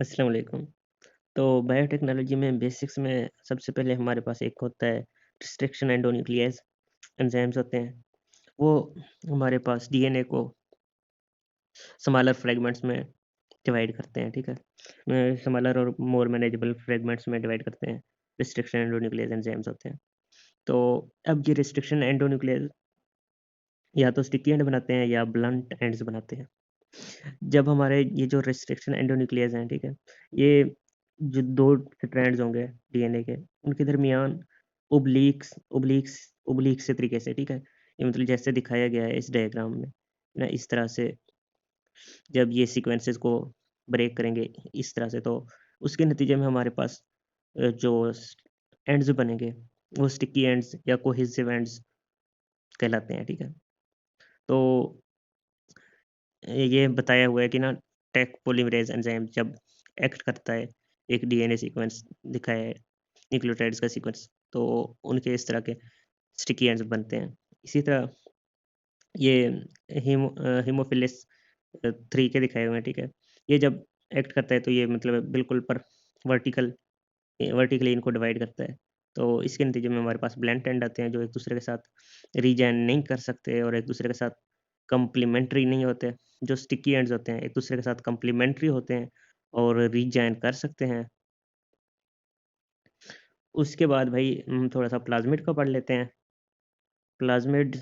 अस्सलाम वालेकुम। तो बायोटेक्नोलॉजी में बेसिक्स में सबसे पहले हमारे पास एक होता है रिस्ट्रिक्शन एंडोन्यूक्लियस एंजाइम्स होते हैं। वो हमारे पास डीएनए को स्मॉलर फ्रैगमेंट्स में डिवाइड करते हैं, ठीक है? स्मॉलर और मोर मैनेजेबल फ्रैगमेंट्स में डिवाइड करते हैं। रिस्ट्रिक्शन एंडोन्यूक्लियस एंजाइम्स होते हैं। तो अब ये रिस्ट्रिक्शन एंडोन्यूक्लियस या तो स्टिकी एंड बनाते हैं या ब्लंट एंड्स बनाते हैं। जब हमारे ये जो रिस्ट्रिक्शन एंडोन्यूक्लियस हैं, ठीक है? ये जो 2 स्ट्रैंड्स होंगे डीएनए के, उनके दरमियान ओब्लिक्स ओब्लिक्स ओब्लिक से तरीके से, ठीक है? ये मतलब जैसे दिखाया गया है इस डायग्राम में, ना इस तरह से जब ये सीक्वेंसेस को ब्रेक करेंगे इस तरह से, तो उसके नतीजे में हमारे पास जो स एंड्स बनेंगे, वो स्टिकी एंड्स या कोहेसिव एंड्स कहलाते हैं, ठीक है? तो ये बताया हुआ है कि ना टेक पॉलीमरेज़ एंजाइम जब एक्ट करता है, एक डीएनए सीक्वेंस दिखाया है, न्यूक्लियोटाइड्स का सीक्वेंस, तो उनके इस तरह के स्टिकी एंड्स बनते हैं। इसी तरह ये हीमोफिलिस 3 के दिखाए हुए हैं, ठीक है? ये जब एक्ट करता है तो ये मतलब बिल्कुल पर वर्टिकल वर्टिकली इनको डिवाइड करता है। तो इसके नतीजे में हमारे पास ब्लंट एंड आते हैं जो एक दूसरे के साथ रीजॉइन नहीं कर सकते और एक दूसरे के साथ कॉम्प्लीमेंट्री नहीं होते। जो स्टिकी एंड्स होते हैं एक दूसरे के साथ कॉम्प्लीमेंट्री होते हैं और रीजॉइन कर सकते हैं। उसके बाद भाई हम थोड़ा-सा प्लाज़मिड को पढ़ लेते हैं। प्लाज़मिड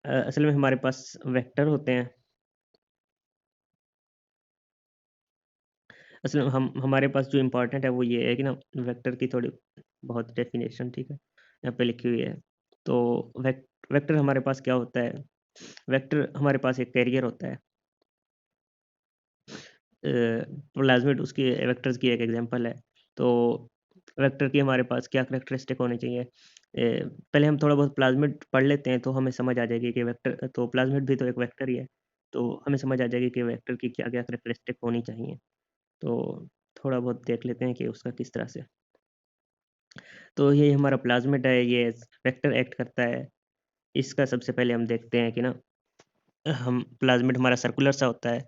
असल में हमारे पास वेक्टर होते हैं। असल में हम हमारे पास जो इम्पोर्टेंट है वो ये है कि ना वेक्टर की थोड़ी बहुत डेफिनेशन, ठीक है? यहाँ पे लिखी हुई है। तो वेक्टर हमारे पास क्या होता है? वेक्टर हमारे पास एक कैरियर होता है। प्लाज़मिड उसकी वेक्टर्स की एक एग्ज़ाम्पल है। तो वेक्टर की हमारे पास क्या कैरेक्टरिस्टिक होनी चाहिए? पहले हम थोड़ा बहुत प्लाज़मिड पढ़ लेते हैं तो हमें समझ आ जाएगी कि वेक्टर तो प्लाज़मिड भी तो एक वेक्टर ही है। तो हमें समझ आ जाएगी कि वेक्टर की क्या-क्या कैरेक्टरिस्टिक होनी चाहिए। तो थोड़ा बहुत देख लेते हैं कि उसका किस तरह से तो ये हमारा प्लाज़मिड है, ये वेक्टर एक्ट करता है। इसका सबसे पहले हम देखते हैं कि ना हम प्लाज़मिड हमारा सर्कुलर सा होता है,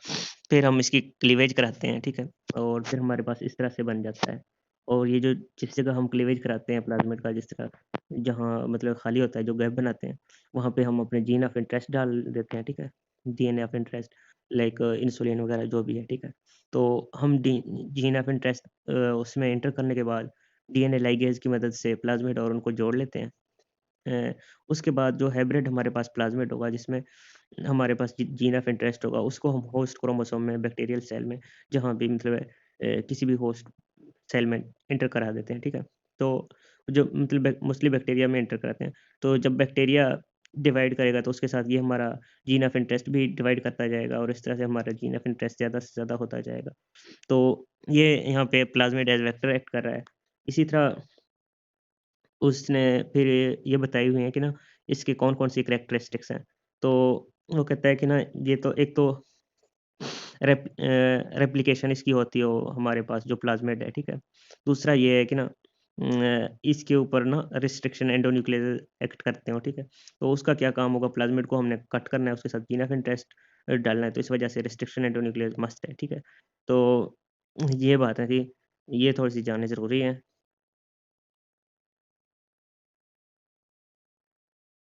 फिर हम इसकी क्लीवेज कराते हैं, ठीक है? और फिर हमारे पास इस तरह से बन जाता है। और ये जो जिस जगह हम क्लीवेज कराते हैं प्लाज़मिड का जिस तरह जहाँ मतलब खाली होता है, जो गैप बनाते हैं, वहाँ पे हम अपने जीन ऑफ इंटरेस्ट डाल देते हैं, ठीक है? DNA of interest like insulin वगैरह जो भी है, ठीक है? तो हम डी जीन ऑफ इंटरेस्ट उसमें एंटर करने के बाद डीएनए लाइगेज़ की मदद से प्लाज़मिड और उनको जोड़ लेते हैं। अ, उसके बाद जो हाइब्रिड हमारे पास प्लाज़मिड होगा जिसमें हमारे पास जीन ऑफ इंटरेस्ट होगा, उसको हम होस्ट क्रोमोसोम में, बैक्टीरियल सेल में, जहाँ भी मतलब किसी भी होस्ट सेल में एंटर करा देते हैं, ठीक है? तो जो मतलब मोस्टली बैक्टीरिया में एंटर कराते हैं। तो जब बैक्टीरिया डिवाइड करेगा तो उसके साथ ये हमारा जीन ऑफ इंटरेस्ट भी डिवाइड करता जाएगा और इस तरह से हमारा जीन ऑफ इंटरेस्ट ज़्यादा से ज़्यादा होता जाएगा। तो ये यहाँ पे प्लाज़मिड एज़ वेक्टर एक्ट कर रहा है। इसी तरह उसने फिर ये बताई हुई हैं कि ना इसकी कौन-कौन सी कैरेक्टरिस्टिक्स हैं। तो वो कहता है कि ना ये तो एक तो रेप्लिकेशन इसकी होती हो हमारे पास जो प्लाज़मिड है, ठीक है? दूसरा ये है कि ना इसके ऊपर ना रिस्ट्रिक्शन एंडोन्यूक्लियर एक्ट करते हो, ठीक है? तो उसका क्या काम होगा प्लाज़मिड को हमने कट करना है, उसके साथ जीन ऑफ इंटरेस्ट डालना है, तो इस वजह से रिस्ट्रिक्शन एंडोन्यूक्लियर मस्ट है, ठीक है? तो ये बात है कि ये थोड़ी-सी जाननी ज़रूरी है।